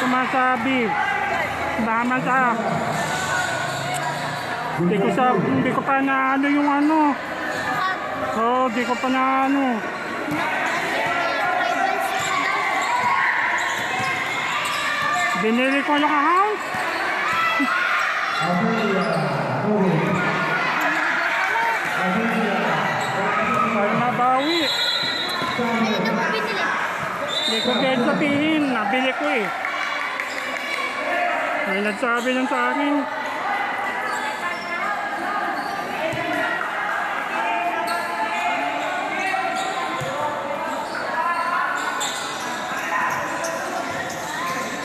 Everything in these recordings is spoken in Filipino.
ko masabi. Baka masa. Hindi ko pa na ano yung ano. Oo, di ko pa na ano. Binili ko yung house. Para mabawi. Hindi ko kahit sabihin. Nabili ko eh. May nagsabi lang sa akin.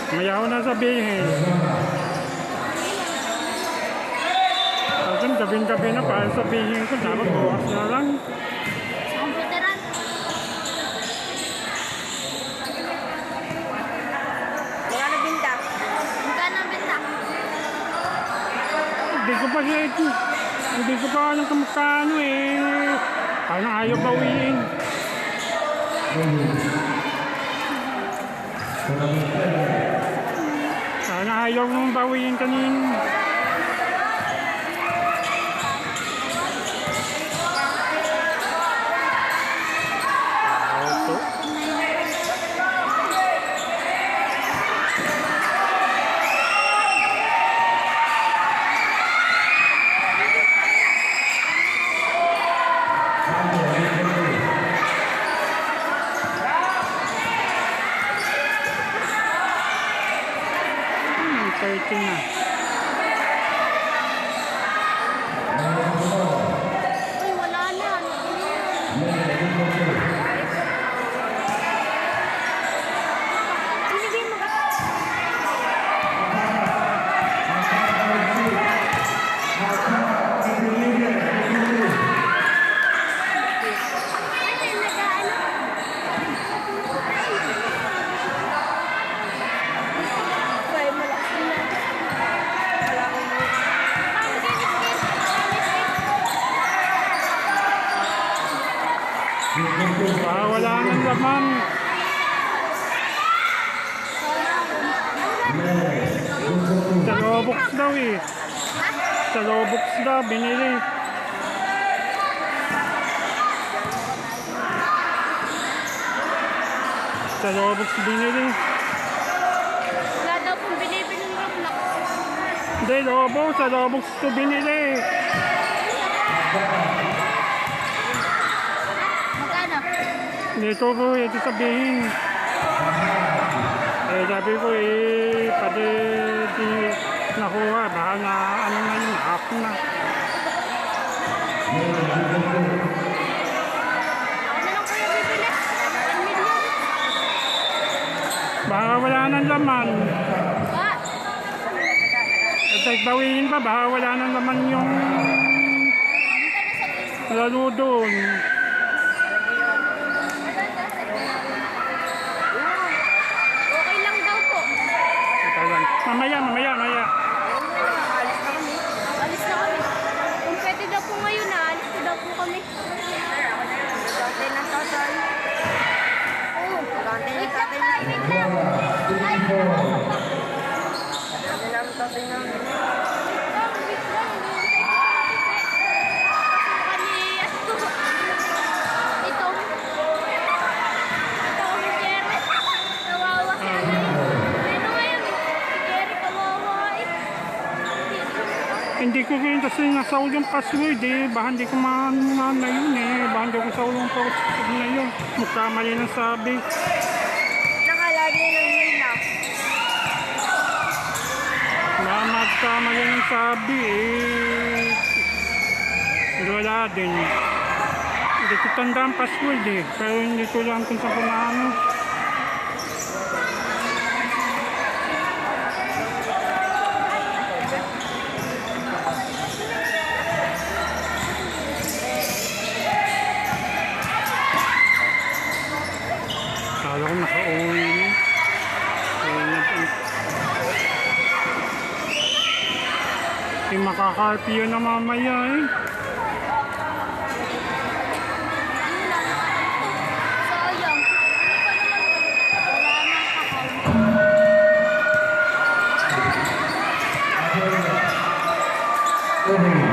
May ako na sabihin. Pagkat gabing-gabi na para sabihin ko, dapat bukas na lang. Komputeran. Magkano binta? Magkano binta? Hindi ko pa alam kung magkano eh. Parang ayaw bawiin. Sana ayaw mong bawiin kanina. Ito na. Uy, wala na. Binigay mo ba? Ay, nag-ano? Ay, malakas na. Wala nang laman. Sa Robux daw eh. Sa Robux daw, binili. Sa Robux binili. Wala daw pong binibili ng Roblox. Hindi, Robux. Sa Robux ko binili. Magkano? Dito ko, ito sabihin. Eh, sabi ko eh, pati di nakuha. Baka na, ano na yun, half na. Ako na lang kuya bibili. 1 million. Baka wala nang laman. Ah, At bawiin pa, baka wala nang laman yung lalo doon. okay lang daw po. Mamaya. Alis na kami. Kung pwede daw po ngayon na, alis na daw po kami. Tatay ng tatay. Oo. Tatay ng tatay na. Wait lang. Tatay ng tatay na. Wait lang. Ito. Ito kami, Jerry. Nawawa si Anay. Ano ngayon eh? Si Jerry kawawa eh. Hindi ko rin kasi nasaul yung password eh. Baka hindi ko na yun eh. Baka hindi ko saul yung password na yun. Magkamali ng sabi. Nakalagay ng Nina. Baka magkamali ng sabi eh. Wala din. Hindi ko tanda ang password eh. Pero hindi ko lang kung saan ko na ano. Kala ko naka-uwi na. Makakarpiyo na mamaya eh. Sayang. Wala nang kakao. Sorry.